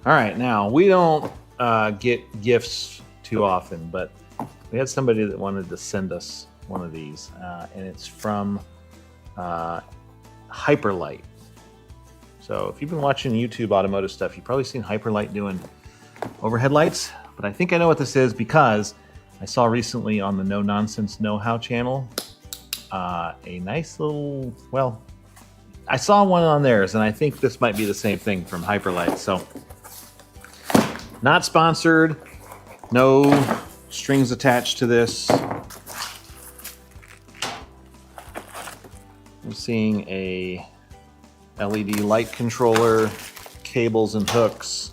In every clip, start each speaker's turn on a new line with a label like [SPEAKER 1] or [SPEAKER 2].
[SPEAKER 1] All right, now we don't get gifts too often, but we had somebody that wanted to send us one of these, and it's from Hyperlight. So if you've been watching YouTube automotive stuff, you've probably seen Hyperlight doing overhead lights, but I think I know what this is because I saw recently on the No Nonsense Know-How channel a nice little, well, I saw one on theirs, and I think this might be the same thing from Hyperlight. So not sponsored, no strings attached to this. I'm seeing a LED light controller, cables and hooks,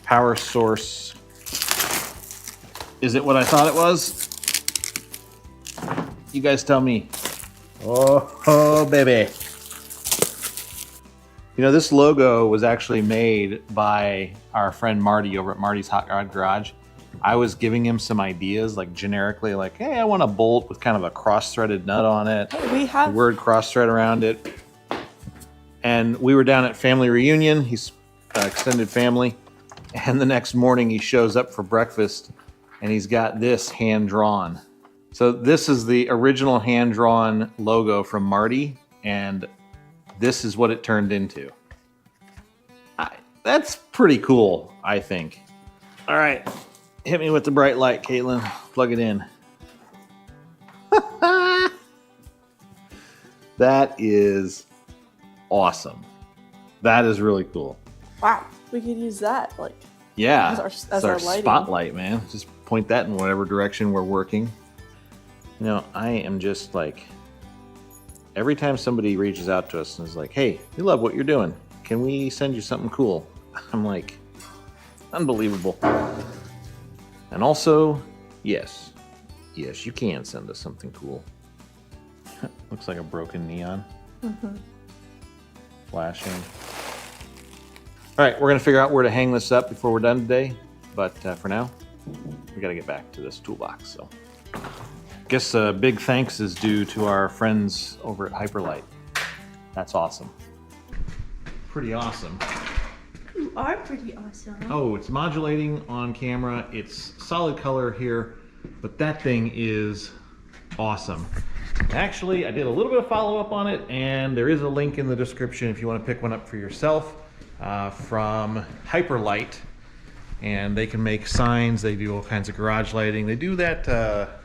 [SPEAKER 1] power source. Is it what I thought it was? You guys tell me. Oh, baby. You know, this logo was actually made by our friend Marty over at Marty's Hot Rod Garage. I was giving him some ideas, like generically, like, hey, I want a bolt with kind of a cross-threaded nut on it.
[SPEAKER 2] We have
[SPEAKER 1] the word cross-thread around it. And we were down at family reunion. He's extended family. And the next morning he shows up for breakfast and he's got this hand-drawn. So this is the original hand-drawn logo from Marty, and this is what it turned into. That's pretty cool, I think. All right, hit me with the bright light, Caitlin. Plug it in. That is awesome. That is really cool.
[SPEAKER 2] wow. We could use that like
[SPEAKER 1] Yeah,
[SPEAKER 2] as
[SPEAKER 1] it's
[SPEAKER 2] our
[SPEAKER 1] our
[SPEAKER 2] lighting.
[SPEAKER 1] spotlight, man. Just point that in whatever direction we're working. You know, I am just like, every time somebody reaches out to us and is like, hey, we love what you're doing. Can we send you something cool? I'm like, unbelievable. And also, yes, you can send us something cool. Looks like a broken neon. Flashing. All right, we're gonna figure out where to hang this up before we're done today. But for now, we gotta get back to this toolbox. So, guess a big thanks is due to our friends over at Hyperlight. That's awesome. Pretty awesome.
[SPEAKER 2] You are pretty awesome.
[SPEAKER 1] Oh, it's modulating on camera. It's solid color here, but that thing is awesome. Actually, I did a little bit of follow-up on it, and there is a link in the description if you want to pick one up for yourself from Hyperlight. And they can make signs. They do all kinds of garage lighting. They do that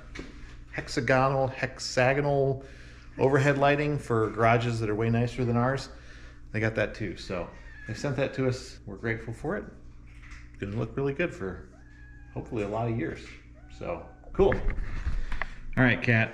[SPEAKER 1] hexagonal overhead lighting for garages that are way nicer than ours. They got that too. So they sent that to us. We're grateful for it. It's gonna look really good for hopefully a lot of years. So cool. All right, Kat.